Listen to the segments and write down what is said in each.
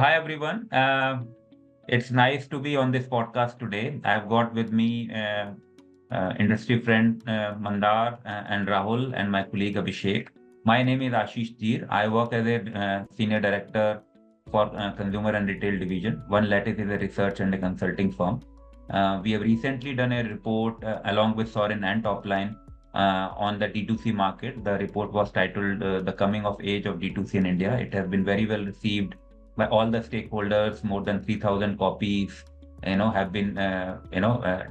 Hi everyone. It's nice to be on this podcast today. I've got with me industry friend Mandar and Rahul and my colleague Abhishek. My name is Ashish Dhir. I work as a senior director for consumer and retail division. One Lattice is a research and a consulting firm. We have recently done a report along with Sorin and Toplyne on the D2C market. The report was titled "The Coming of Age of D2C in India." It has been very well received by all the stakeholders. More than 3,000 copies, have been,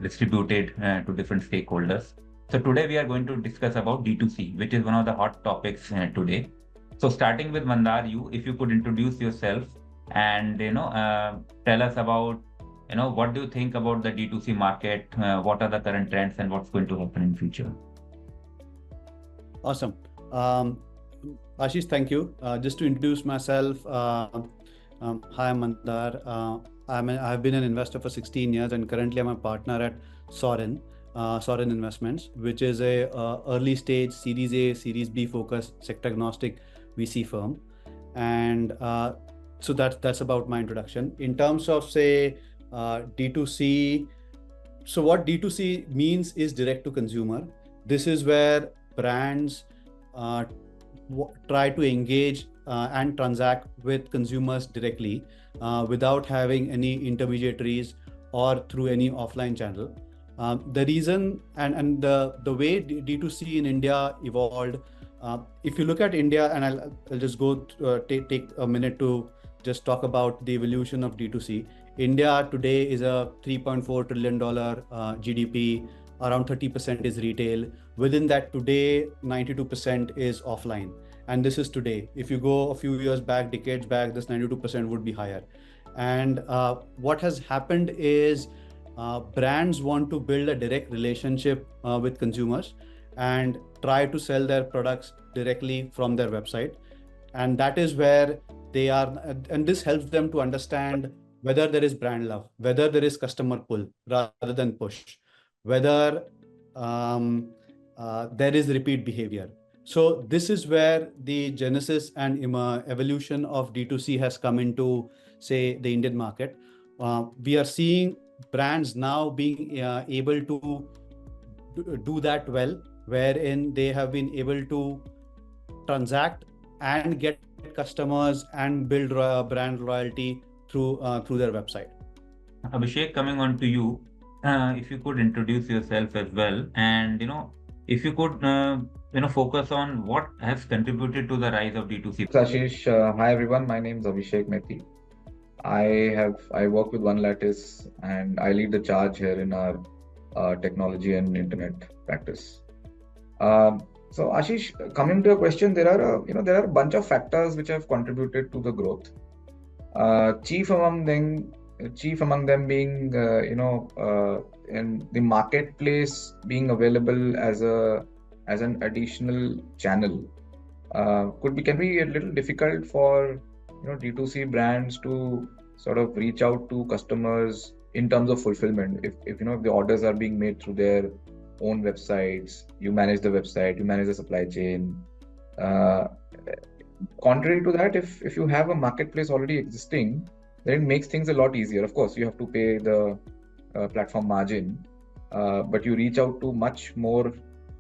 distributed to different stakeholders. So today we are going to discuss about D2C, which is one of the hot topics today. So starting with Mandar, if you could introduce yourself and, tell us about, what do you think about the D2C market? What are the current trends and what's going to happen in future? Awesome. Ashish, thank you. Just to introduce myself, hi Mandar. I've been an investor for 16 years and currently I'm a partner at Sorin, Sorin Investments, which is a early stage Series A, Series B focused sector agnostic VC firm. And so that's about my introduction. In terms of say D2C, so what D2C means is direct to consumer. This is where brands try to engage and transact with consumers directly without having any intermediaries or through any offline channel. The reason and the way D2C in India evolved, if you look at India, and I'll just go take a minute to just talk about the evolution of D2C. India today is a $3.4 trillion GDP. Around 30% is retail. Within that, today 92% is offline, and this is today. If you go a few years back, decades back, this 92% would be higher. And what has happened is brands want to build a direct relationship with consumers and try to sell their products directly from their website, and that is where they are. And this helps them to understand whether there is brand love, whether there is customer pull rather than push, whether there is repeat behavior. So this is where the genesis and evolution of D2C has come into, say, the Indian market. We are seeing brands now being able to do that well, wherein they have been able to transact and get customers and build brand loyalty through their website. Abhishek, coming on to you, if you could introduce yourself as well, and if you could focus on what has contributed to the rise of D2C. Ashish, hi everyone. My name is Abhishek Maiti. I work with One Lattice and I lead the charge here in our technology and internet practice. So Ashish, coming to your question, there are a bunch of factors which have contributed to the growth. Chief among them being in the marketplace being available as an additional channel can be a little difficult for D2C brands to sort of reach out to customers in terms of fulfillment. If the orders are being made through their own websites, you manage the website, you manage the supply chain. Contrary to that, if you have a marketplace already existing, then it makes things a lot easier. Of course, you have to pay the platform margin, but you reach out to much more,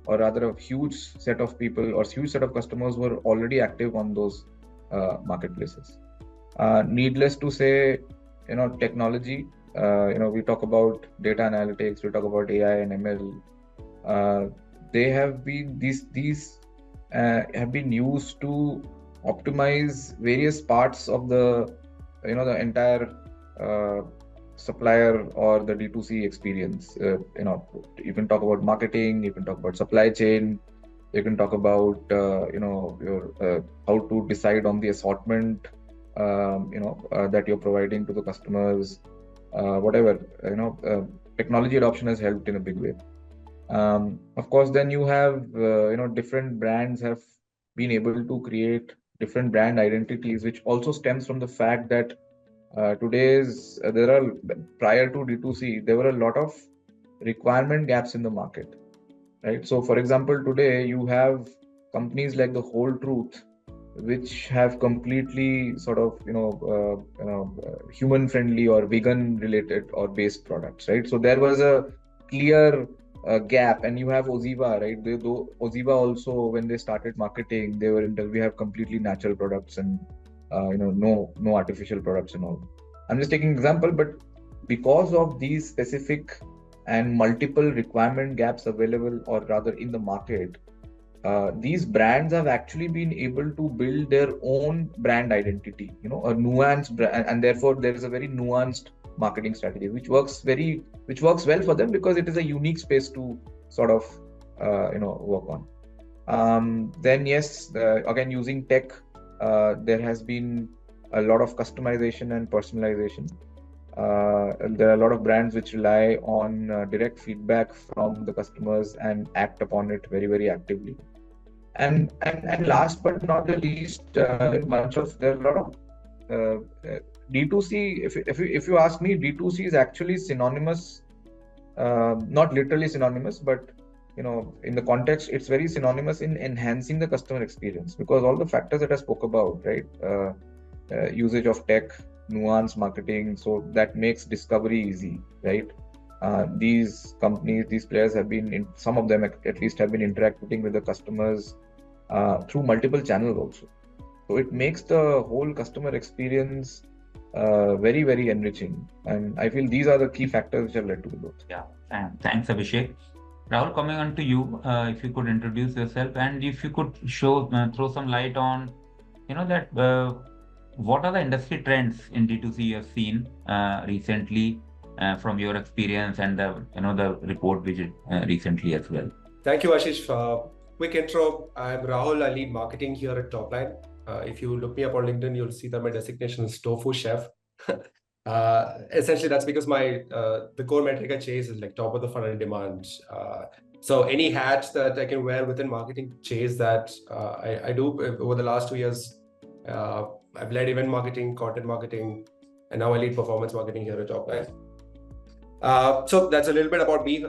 or rather a huge set of people or huge set of customers who are already active on those marketplaces. Needless to say, technology, we talk about data analytics, we talk about AI and ML. They have been, these have been used to optimize various parts of the entire supplier or the D2C experience. You can talk about marketing, you can talk about supply chain, you can talk about your how to decide on the assortment that you're providing to the customers. Whatever technology adoption has helped in a big way. Of course, then you have different brands have been able to create different brand identities, which also stems from the fact that prior to D2C, there were a lot of requirement gaps in the market, right? So, for example, today you have companies like the Whole Truth, which have completely sort of human friendly or vegan related or based products, right? So there was a clear gap. And you have Oziva, right? Though Oziva also, when they started marketing, they were we have completely natural products and no artificial products and all. I'm just taking example, but because of these specific and multiple requirement gaps available, or rather in the market, these brands have actually been able to build their own brand identity, a nuanced brand, and therefore there is a very nuanced marketing strategy, which works well for them because it is a unique space to sort of work on. Then yes, again using tech, there has been a lot of customization and personalization. There are a lot of brands which rely on direct feedback from the customers and act upon it very, very actively. And last but not the least, there are a lot of D2C. If you ask me, D2C is actually synonymous, not literally synonymous, but in the context, it's very synonymous in enhancing the customer experience, because all the factors that I spoke about, right? Usage of tech, nuance marketing, so that makes discovery easy, right? These companies, these players have been, some of them at least, have been interacting with the customers through multiple channels also. So it makes the whole customer experience very, very enriching. And I feel these are the key factors which have led to the growth. Yeah, thanks, Abhishek. Rahul, coming on to you, if you could introduce yourself and if you could throw some light on, what are the industry trends in D2C you have seen recently from your experience and the report visit recently as well? Thank you, Ashish. Quick intro. I'm Rahul. I lead marketing here at Toplyne. If you look me up on LinkedIn, you'll see that my designation is tofu chef. Essentially, that's because the core metric I chase is like top of the funnel demand. So any hat that I can wear within marketing, chase that. I do. Over the last 2 years, I've led event marketing, content marketing, and now I lead performance marketing here at Toplyne. So that's a little bit about me.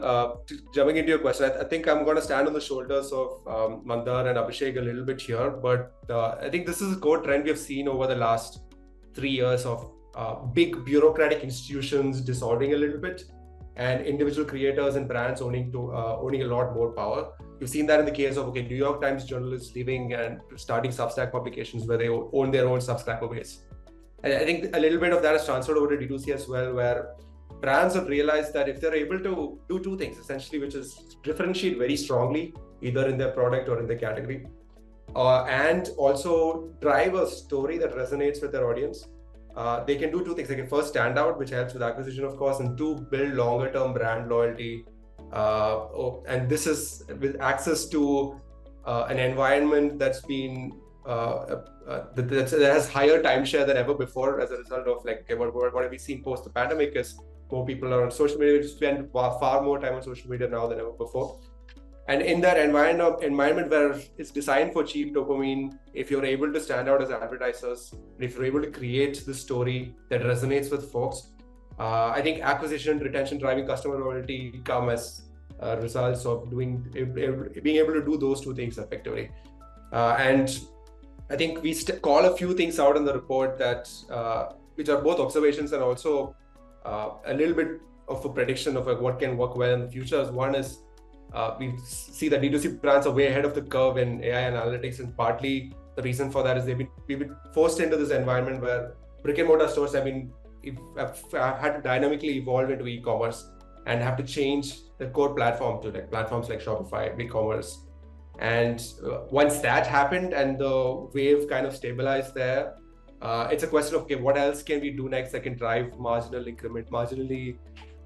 Jumping into your question, I think I'm going to stand on the shoulders of Mandar and Abhishek a little bit here, but I think this is a core trend we have seen over the last 3 years of big bureaucratic institutions dissolving a little bit, and individual creators and brands owning a lot more power. You've seen that in the case of New York Times journalists leaving and starting Substack publications where they own their own subscriber base. And I think a little bit of that has transferred over to D2C as well, where brands have realized that if they're able to do two things, essentially, which is differentiate very strongly, either in their product or in their category, and also drive a story that resonates with their audience, they can do two things. They can first stand out, which helps with acquisition, of course, and two, build longer term brand loyalty. And this is with access to an environment that's been that has higher timeshare than ever before as a result of what have we seen post the pandemic is more people are on social media. We spend far more time on social media now than ever before. And in that environment where it's designed for cheap dopamine, if you're able to stand out as advertisers, if you're able to create the story that resonates with folks, I think acquisition, retention, driving customer loyalty come as results of being able to do those two things effectively. And I think we call a few things out in the report that which are both observations and also a little bit of a prediction of what can work well in the future. One is we see that D2C brands are way ahead of the curve in AI and analytics, and partly the reason for that is we've been forced into this environment where brick and mortar stores have had to dynamically evolve into e-commerce and have to change the core platform to platforms like Shopify, BigCommerce. And once that happened and the wave kind of stabilized there, it's a question of what else can we do next that can drive marginal increment, marginally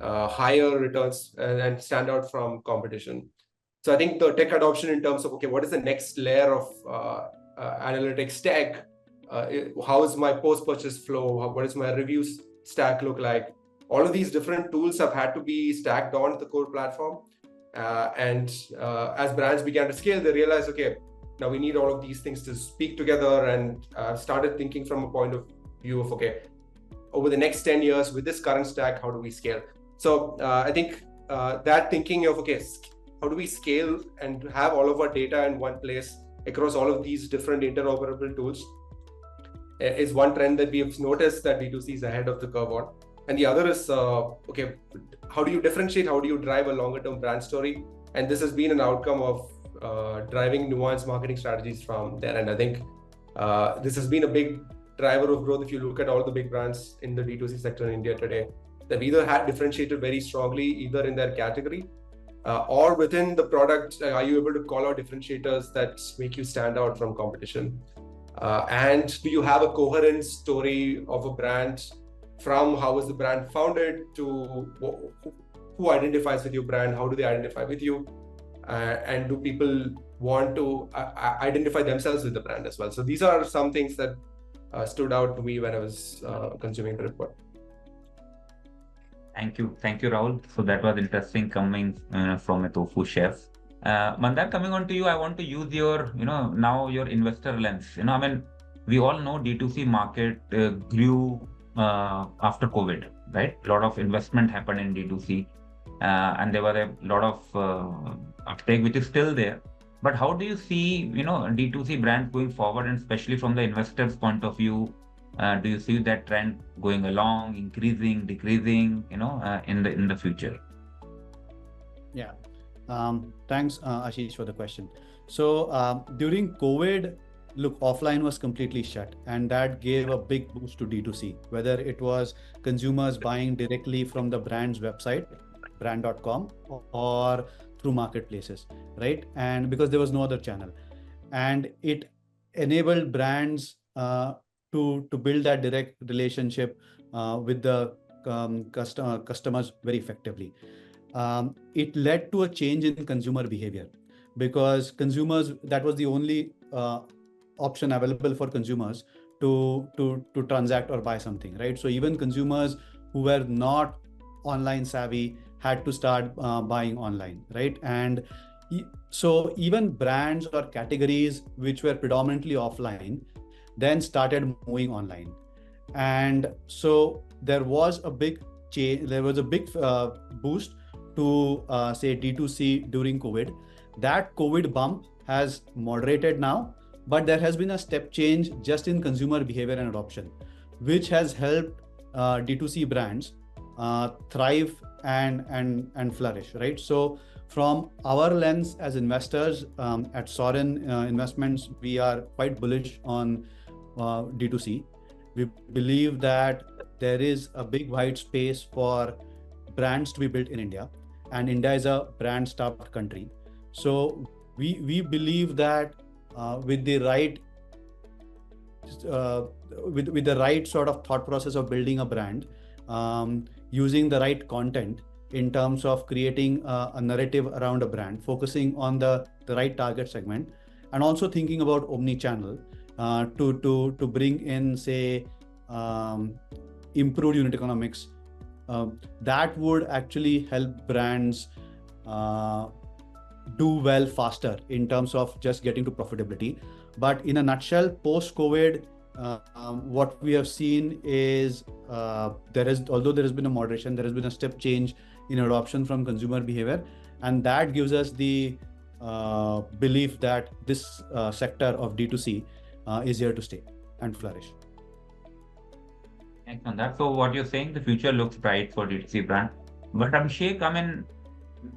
higher returns and stand out from competition. So I think the tech adoption in terms of what is the next layer of analytics stack? How is my post-purchase flow? What does my reviews stack look like? All of these different tools have had to be stacked on the core platform. And as brands began to scale, they realized, now we need all of these things to speak together, and started thinking from a point of view of, over the next 10 years with this current stack, how do we scale? So I think that thinking of, how do we scale and have all of our data in one place across all of these different interoperable tools is one trend that we have noticed that D2C is ahead of the curve on. And the other is, okay, how do you differentiate? How do you drive a longer term brand story? And this has been an outcome of driving nuanced marketing strategies from there. And I think this has been a big driver of growth. If you look at all the big brands in the D2C sector in India today, they've either had differentiated very strongly, either in their category or within the product. Are you able to call out differentiators that make you stand out from competition? And do you have a coherent story of a brand, from how was the brand founded to who identifies with your brand, how do they identify with you, and do people want to identify themselves with the brand as well? So these are some things that stood out to me when I was consuming the report. Thank you, Rahul. So that was interesting coming from a tofu chef. Mandar, coming on to you, I want to use your, now your investor lens. I mean, we all know D2C market grew after COVID, right? A lot of investment happened in D2C, and there was a lot of uptake, which is still there. But how do you see, D2C brands going forward, and especially from the investors' point of view? Do you see that trend going along, increasing, decreasing, in the future? Yeah. Thanks, Ashish, for the question. So during COVID, look, offline was completely shut, and that gave a big boost to D2C, whether it was consumers buying directly from the brand's website, brand.com, or through marketplaces, right? And because there was no other channel, and it enabled brands to build that direct relationship with the customers very effectively. It led to a change in consumer behavior, because consumers, that was the only option available for consumers to transact or buy something, right? So even consumers who were not online savvy had to start buying online, right? And so even brands or categories which were predominantly offline then started moving online. And so there was a big change, there was a big boost to say D2C during COVID. That COVID bump has moderated now, but there has been a step change just in consumer behavior and adoption, which has helped D2C brands thrive and flourish, right? So from our lens as investors at Sorin Investments, we are quite bullish on D2C. We believe that there is a big wide space for brands to be built in India, and India is a brand-starved country. So we believe that with the right with the right sort of thought process of building a brand, using the right content in terms of creating a narrative around a brand, focusing on the right target segment, and also thinking about omnichannel to bring in, say, improved unit economics, that would actually help brands do well faster in terms of just getting to profitability. But in a nutshell, post-COVID, what we have seen is although there has been a moderation, there has been a step change in adoption from consumer behavior, and that gives us the belief that this sector of D2C is here to stay and flourish. Thanks on that. So what you're saying, the future looks bright for D2C brand. But Abhishek, I mean,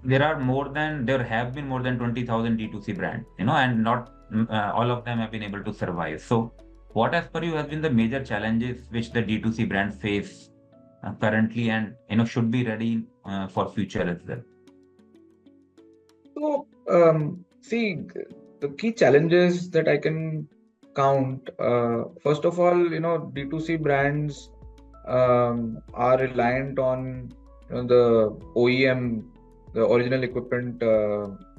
there have been more than 20,000 D2C brands, and not all of them have been able to survive. So what, as per you, has been the major challenges which the D2C brands face currently, and should be ready for future as well? So see, the key challenges that I can count, first of all, D2C brands are reliant on the OEM, the original equipment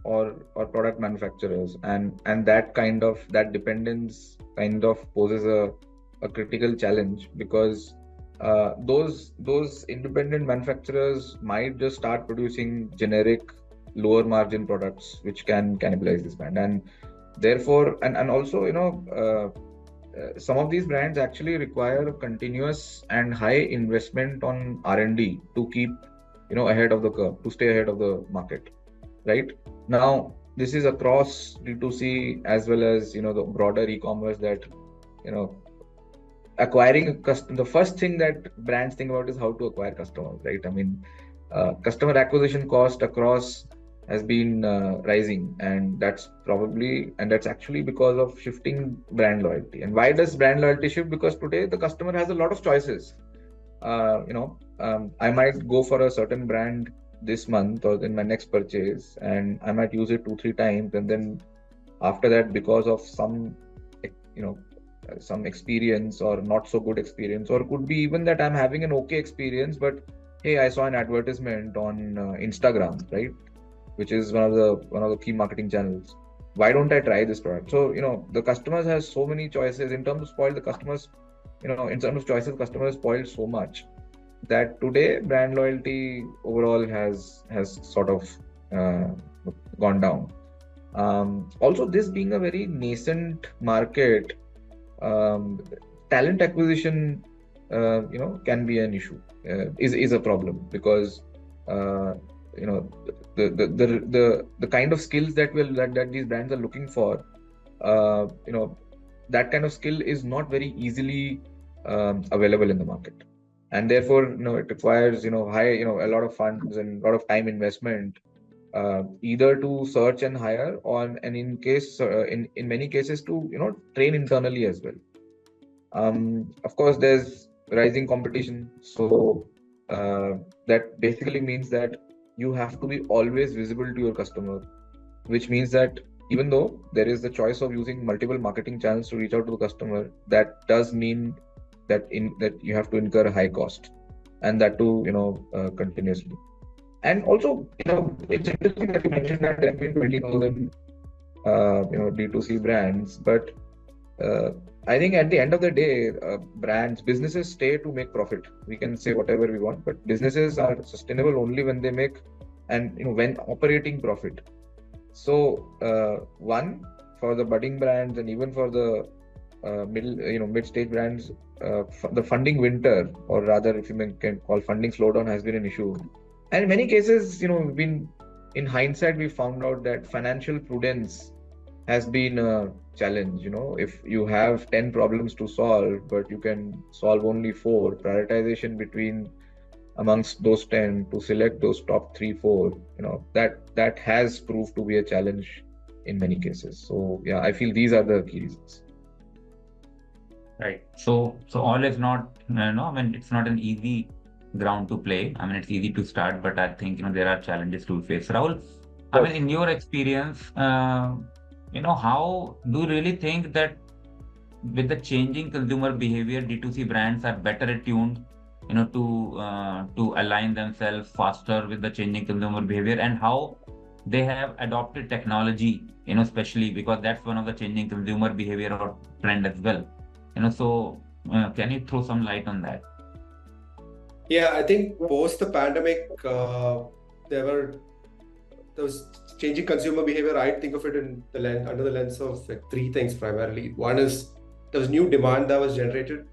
or product manufacturers, and that dependence kind of poses a critical challenge, because those independent manufacturers might just start producing generic lower margin products which can cannibalize this brand, and therefore and also some of these brands actually require continuous and high investment on R&D to keep ahead of the curve, to stay ahead of the market, right? Now this is across D2C as well as, the broader e-commerce, that, acquiring a customer, the first thing that brands think about is how to acquire customers, right? I mean, customer acquisition cost across has been rising, and that's actually because of shifting brand loyalty. And why does brand loyalty shift? Because today the customer has a lot of choices. I might go for a certain brand this month or in my next purchase, and I might use it 2-3 times, and then after that, because of some experience or not so good experience, or could be even that I'm having an okay experience, but hey, I saw an advertisement on Instagram, right, which is one of the key marketing channels. Why don't I try this product? So the customers has so many choices. In terms of spoil, the customers, in terms of choices, customers spoiled so much that today brand loyalty overall has sort of gone down. Also, this being a very nascent market, talent acquisition, can be an issue, is a problem, because the kind of skills that these brands are looking for, that kind of skill is not very easily available in the market, and therefore it requires high a lot of funds and a lot of time investment, either to search and hire, and in many cases to train internally as well. Of course, there's rising competition, so that basically means that you have to be always visible to your customer, which means that even though there is the choice of using multiple marketing channels to reach out to the customer, that does mean that you have to incur a high cost, and that too continuously. And also, it's interesting that you mentioned that there have been 20,000 D2C brands, but I think at the end of the day, businesses stay to make profit. We can say whatever we want, but businesses are sustainable only when they make, and when operating profit. So one, for the budding brands and even for the mid-stage brands, the funding winter, or rather, if you can call funding slowdown, has been an issue. And in many cases, in hindsight, we found out that financial prudence has been a challenge. If you have 10 problems to solve, but you can solve only 4, prioritization amongst those 10 to select those top 3-4, that has proved to be a challenge in many cases. So yeah, I feel these are the key reasons. Right. So all is not, it's not an easy ground to play. I mean, it's easy to start, but I think, there are challenges to face. Rahul, I mean, in your experience, how do you really think that with the changing consumer behavior, D2C brands are better attuned, to align themselves faster with the changing consumer behavior, and how they have adopted technology, especially because that's one of the changing consumer behavior or trend as well. Can you throw some light on that? Yeah, I think post the pandemic, there was changing consumer behavior. I think of it under the lens of like 3 things primarily. One is there was new demand that was generated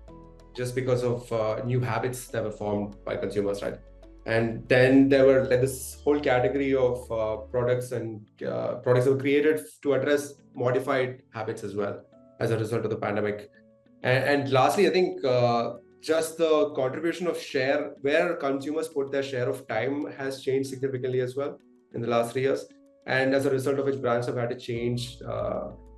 just because of new habits that were formed by consumers, right? And then there were like this whole category of products that were created to address modified habits as well as a result of the pandemic. And lastly, I think just the contribution of share, where consumers put their share of time, has changed significantly as well in the last 3 years. And as a result of which, brands have had to change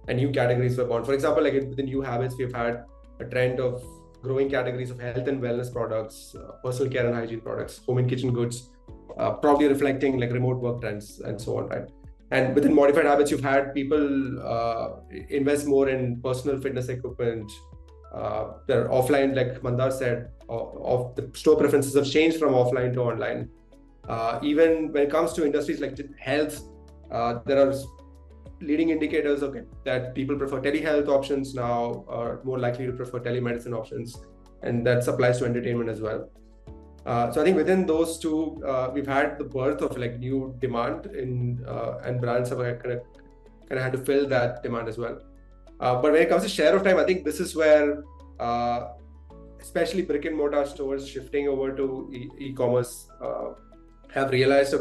and new categories were born. For example, like with the new habits, we've had a trend of growing categories of health and wellness products, personal care and hygiene products, home and kitchen goods, probably reflecting like remote work trends and so on, right? And within modified habits, you've had people invest more in personal fitness equipment. They're offline, like Mandar said, of the store preferences have changed from offline to online. Even when it comes to industries like health, there are leading indicators that people prefer telehealth options now, are more likely to prefer telemedicine options, and that applies to entertainment as well. So I think within those two, we've had the birth of like new demand and brands have kind of had to fill that demand as well. But when it comes to share of time, I think this is where especially brick and mortar stores shifting over to e-commerce have realized,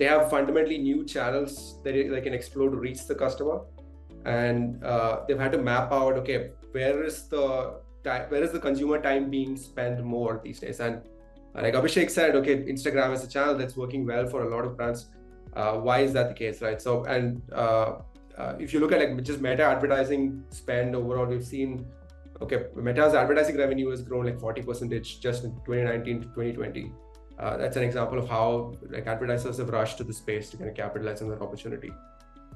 they have fundamentally new channels that they can explore to reach the customer, and they've had to map out, okay, where is the consumer time being spent more these days? And like Abhishek said, okay, Instagram is a channel that's working well for a lot of brands. Why is that the case, right? So, and if you look at like just Meta advertising spend overall, we've seen, okay, Meta's advertising revenue has grown like 40% just in 2019 to 2020. That's an example of how like advertisers have rushed to the space to kind of capitalize on that opportunity.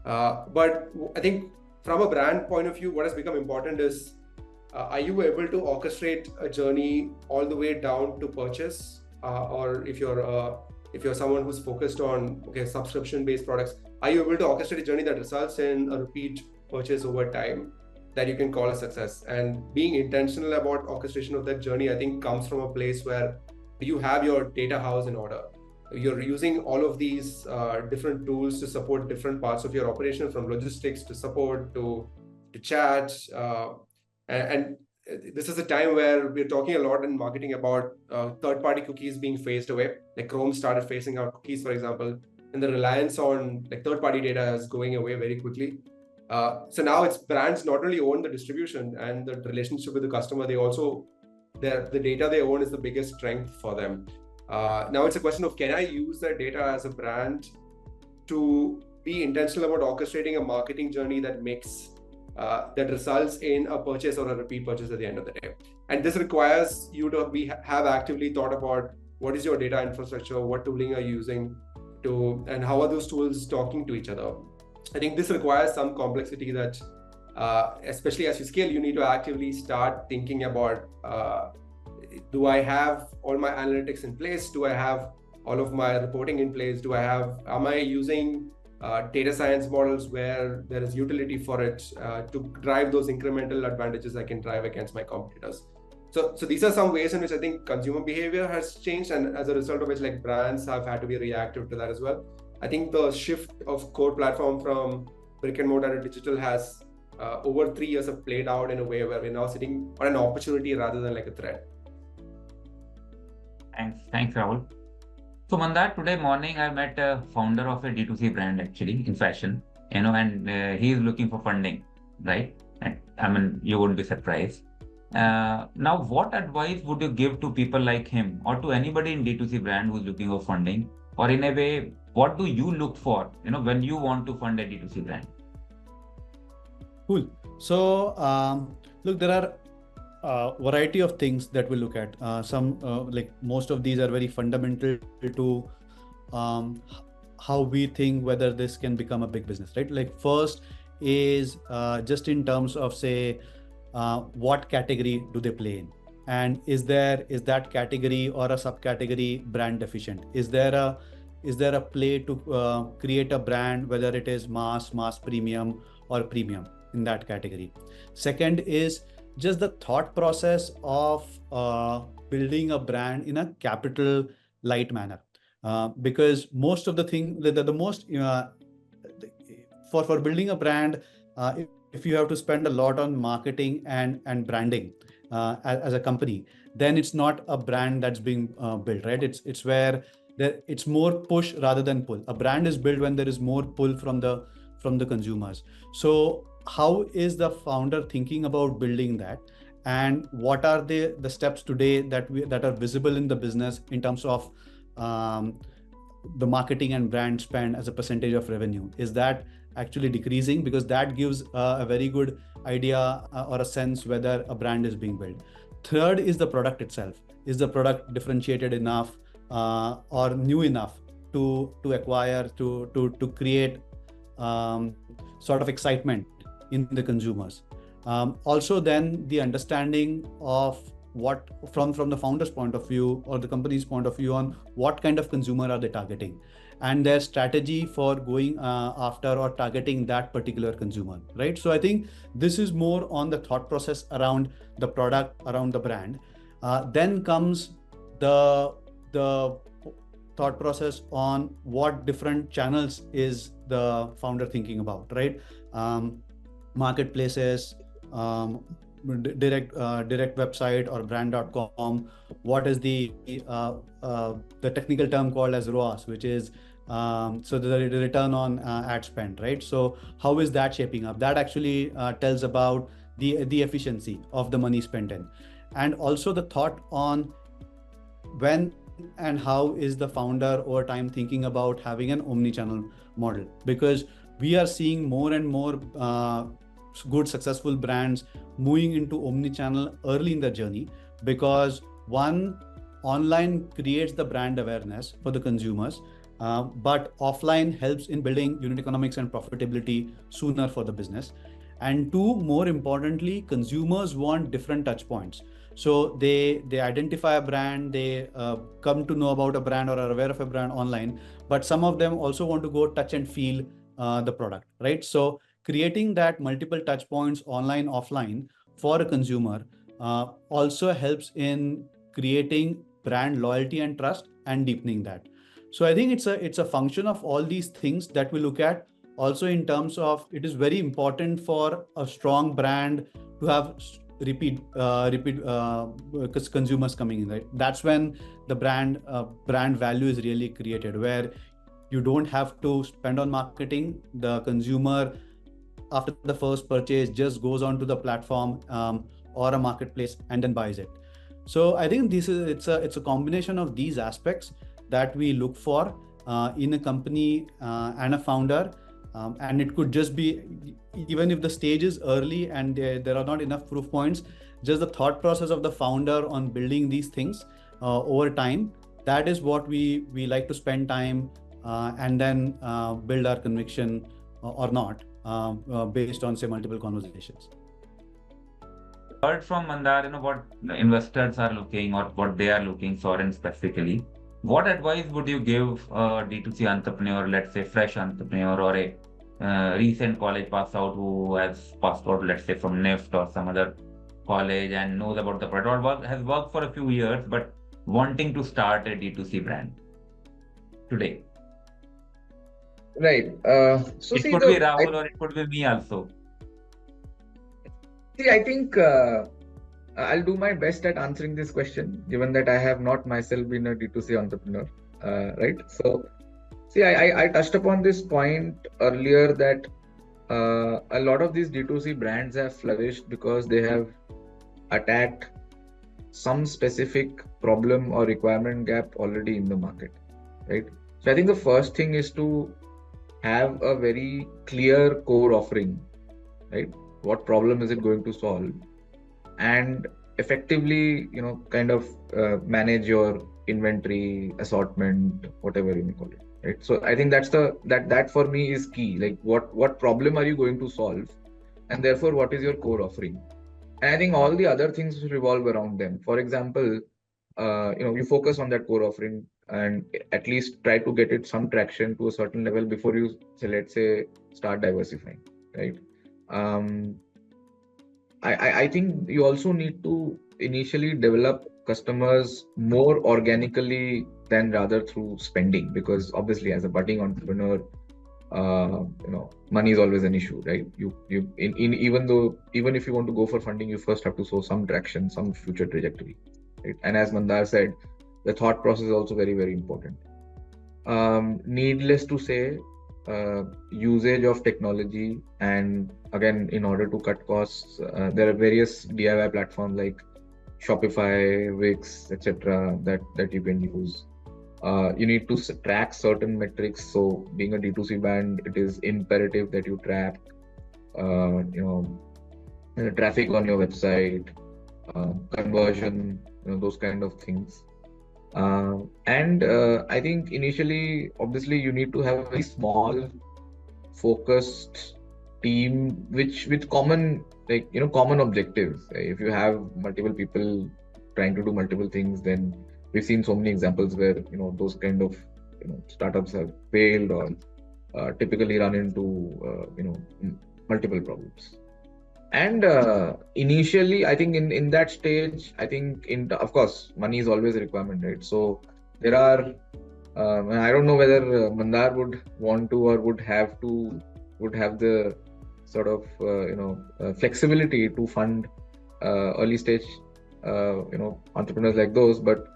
But I think from a brand point of view, what has become important is, are you able to orchestrate a journey all the way down to purchase? Or if you're someone who's focused on, okay, subscription-based products, are you able to orchestrate a journey that results in a repeat purchase over time that you can call a success? And being intentional about orchestration of that journey, I think, comes from a place where you have your data house in order. You're using all of these different tools to support different parts of your operation, from logistics to support to chat. And this is a time where we're talking a lot in marketing about third-party cookies being phased away. Like Chrome started phasing out cookies, for example, and the reliance on like third-party data is going away very quickly. So now it's brands not only own the distribution and the relationship with the customer, they also, the data they own is the biggest strength for them. Now it's a question of, can I use that data as a brand to be intentional about orchestrating a marketing journey that makes that results in a purchase or a repeat purchase at the end of the day. And this requires you to have actively thought about what is your data infrastructure, what tooling are you using to, and how are those tools talking to each other. I think this requires some complexity that, especially as you scale, you need to actively start thinking about, do I have all my analytics in place? Do I have all of my reporting in place? Am I using data science models where there is utility for it to drive those incremental advantages I can drive against my competitors? So these are some ways in which I think consumer behavior has changed, and as a result of which, like, brands have had to be reactive to that as well. I think the shift of core platform from brick and mortar to digital has over 3 years have played out in a way where we're now sitting on an opportunity rather than like a threat. Thanks, Rahul. So Mandar, today morning I met a founder of a D2C brand, actually, in fashion, and he is looking for funding, right? And I mean, you wouldn't be surprised. Now, what advice would you give to people like him, or to anybody in D2C brand who's looking for funding? Or in a way, what do you look for, when you want to fund a D2C brand? Cool. So, look, there are variety of things that we look at. Some like most of these are very fundamental to how we think whether this can become a big business, right? Like, first is just in terms of, say, what category do they play in, and is that category or a subcategory brand deficient? Is there a play to create a brand, whether it is mass premium or premium in that category? Second is just the thought process of building a brand in a capital light manner, because most of the thing, the most for building a brand, if you have to spend a lot on marketing and branding as a company, then it's not a brand that's being built, right? It's where it's more push rather than pull. A brand is built when there is more pull from the consumers. So how is the founder thinking about building that, and what are the steps today that are visible in the business in terms of the marketing and brand spend as a percentage of revenue? Is that actually decreasing? Because that gives a very good idea or a sense whether a brand is being built. Third is the product itself. Is the product differentiated enough or new enough to acquire, to create sort of excitement in the consumers? Also, then the understanding of what from the founder's point of view or the company's point of view on what kind of consumer are they targeting, and their strategy for going after or targeting that particular consumer, right? So I think this is more on the thought process around the product, around the brand. Then comes the thought process on what different channels is the founder thinking about, right? Marketplaces, direct website or brand.com. What is the technical term called as ROAS, which is So the return on ad spend, right? So how is that shaping up? That actually tells about the efficiency of the money spent in, and also the thought on when and how is the founder over time thinking about having an omni-channel model, because we are seeing more and more good successful brands moving into omni-channel early in the journey, because one, online creates the brand awareness for the consumers, but offline helps in building unit economics and profitability sooner for the business. And two, more importantly, consumers want different touch points. So they identify a brand, they come to know about a brand or are aware of a brand online, but some of them also want to go touch and feel the product, right? So creating that multiple touch points online, offline for a consumer also helps in creating brand loyalty and trust and deepening that. So I think it's a function of all these things that we look at. Also, in terms of, it is very important for a strong brand to have repeat consumers coming in, right? That's when the brand value is really created, where you don't have to spend on marketing. The consumer, after the first purchase, just goes onto the platform or a marketplace and then buys it. So I think it's a combination of these aspects that we look for in a company and a founder. And it could just be, even if the stage is early and there are not enough proof points, just the thought process of the founder on building these things over time, that is what we like to spend time and then build our conviction or not based on, say, multiple conversations. Heard from Mandar, what the investors are looking or what they are looking, Sorin specifically. What advice would you give a D2C entrepreneur, let's say fresh entrepreneur or a recent college pass out who has passed out, let's say from NIFT or some other college and knows about the product or has worked for a few years but wanting to start a D2C brand today? Right. So It see, could be Rahul or it could be me also. See, I think I'll do my best at answering this question, given that I have not myself been a D2C entrepreneur, right? So, see, I touched upon this point earlier that a lot of these D2C brands have flourished because they have attacked some specific problem or requirement gap already in the market, right? So, I think the first thing is to have a very clear core offering, right? What problem is it going to solve? And effectively, kind of manage your inventory, assortment, whatever you may call it, right? So I think that for me is key. Like what problem are you going to solve, and therefore what is your core offering? And I think all the other things revolve around them. For example, you focus on that core offering and at least try to get it some traction to a certain level before you, let's say, start diversifying, right? I think you also need to initially develop customers more organically than rather through spending, because obviously as a budding entrepreneur, money is always an issue, right? Even if you want to go for funding, you first have to show some traction, some future trajectory, right? And as Mandar said, the thought process is also very, very important. Needless to say, usage of technology, and again, in order to cut costs, there are various DIY platforms like Shopify, Wix, etc. that you can use. You need to track certain metrics. So being a D2C brand, it is imperative that you track traffic on your website, conversion, those kind of things. And I think initially, obviously, you need to have a very small, focused team, with common objectives. If you have multiple people trying to do multiple things, then we've seen so many examples where those kind of startups have failed or typically run into multiple problems. And initially, I think in that stage, I think of course, money is always a requirement, right? So there are, I don't know whether Mandar would want to or would have the sort of flexibility to fund early stage entrepreneurs like those, but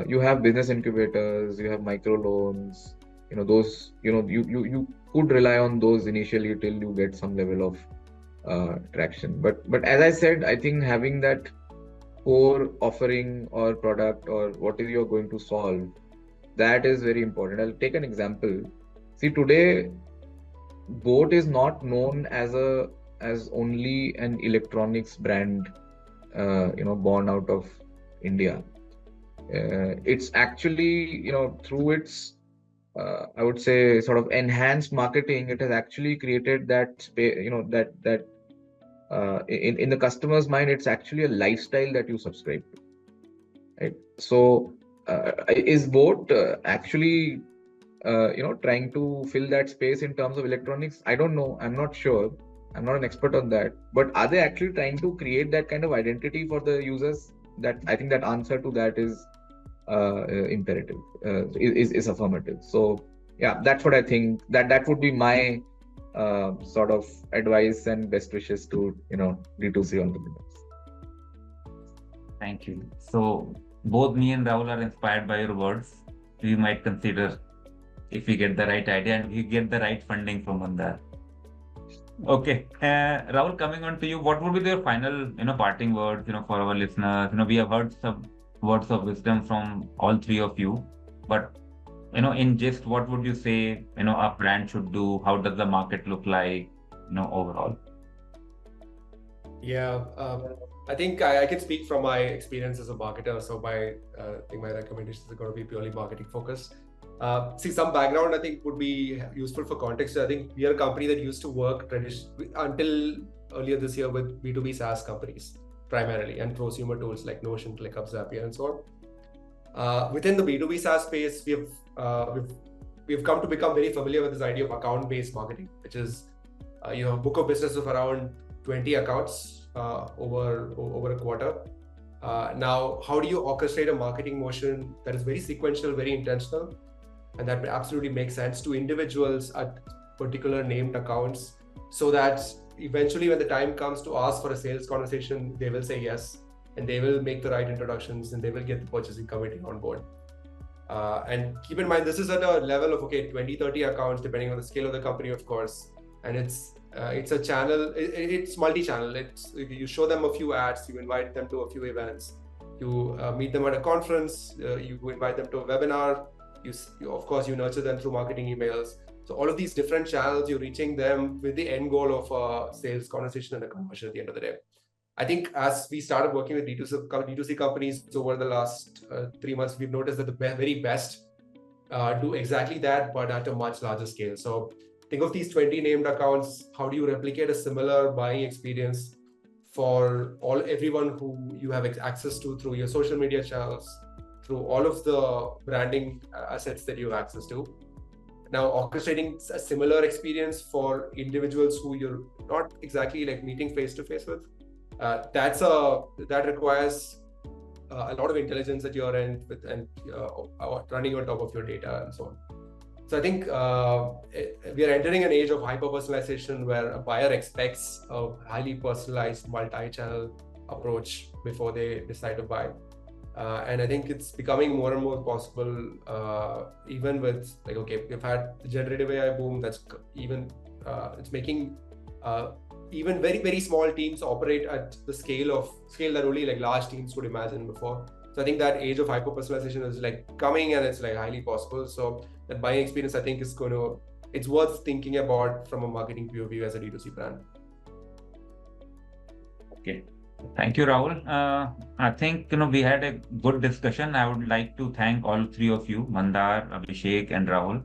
you have business incubators, you have micro loans, those, you could rely on those initially till you get some level of traction. But as I said, I think having that core offering or product or what is you're going to solve, that is very important. I'll take an example. See, today Boat is not known as only an electronics brand, born out of India. It's actually, through its, I would say, sort of enhanced marketing, it has actually created that space, that in the customer's mind, it's actually a lifestyle that you subscribe to, right? So, is Boat actually, trying to fill that space in terms of electronics? I don't know. I'm not sure. I'm not an expert on that. But are they actually trying to create that kind of identity for the users? That I think that answer to that is imperative, is affirmative. So yeah, that's what I think. That would be my sort of advice and best wishes to D2C entrepreneurs. Thank you. So both me and Rahul are inspired by your words. We might consider if we get the right idea and we get the right funding from Mandar. Okay, Rahul, coming on to you, what would be your final, parting words, for our listeners? We have heard some words of wisdom from all three of you, but in gist, what would you say, a brand should do? How does the market look like, overall? Yeah, I think I can speak from my experience as a marketer. So I think my recommendations are going to be purely marketing focused. See, some background I think would be useful for context. I think we are a company that used to work until earlier this year with B2B SaaS companies primarily and prosumer tools like Notion, ClickUp, Zapier, and so on. Within the B2B SaaS space, we've come to become very familiar with this idea of account-based marketing, which is a book of business of around 20 accounts over a quarter. Now, how do you orchestrate a marketing motion that is very sequential, very intentional, and that absolutely makes sense to individuals at particular named accounts, so that eventually when the time comes to ask for a sales conversation, they will say yes, and they will make the right introductions, and they will get the purchasing committee on board. And keep in mind, this is at a level of 20, 30 accounts, depending on the scale of the company, of course. And it's a channel, it's multi-channel. You show them a few ads, you invite them to a few events, you meet them at a conference, you invite them to a webinar, of course you nurture them through marketing emails. So all of these different channels, you're reaching them with the end goal of a sales conversation and a conversion at the end of the day. I think as we started working with D2C companies over the last 3 months, we've noticed that the very best do exactly that, but at a much larger scale. So think of these 20 named accounts. How do you replicate a similar buying experience for everyone who you have access to through your social media channels, through all of the branding assets that you have access to? Now, orchestrating a similar experience for individuals who you're not exactly meeting face to face with, that requires a lot of intelligence at your end and running on top of your data and so on. So I think we are entering an age of hyper-personalization where a buyer expects a highly personalized multi-channel approach before they decide to buy. And I think it's becoming more and more possible, even with we've had the generative AI boom. That's even it's making even very, very small teams operate at the scale that only large teams would imagine before. So I think that age of hyper-personalization is coming, and it's highly possible. So that buying experience, I think, it's worth thinking about from a marketing POV as a D2C brand. Okay. Thank you, Rahul. I think, we had a good discussion. I would like to thank all three of you, Mandar, Abhishek, and Rahul.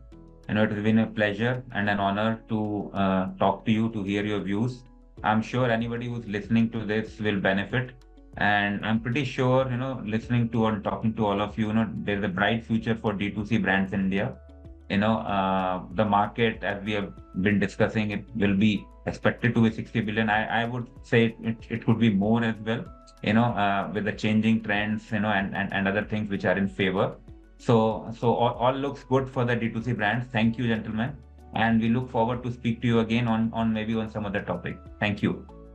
It has been a pleasure and an honor to talk to you, to hear your views. I'm sure anybody who's listening to this will benefit. And I'm pretty sure, listening to and talking to all of you, there's a bright future for D2C brands in India. The market, as we have been discussing, it will be expected to be 60 billion. I would say it could be more as well, with the changing trends, and other things which are in favor. So all looks good for the D2C brands. Thank you, gentlemen. And we look forward to speak to you again on maybe on some other topic. Thank you.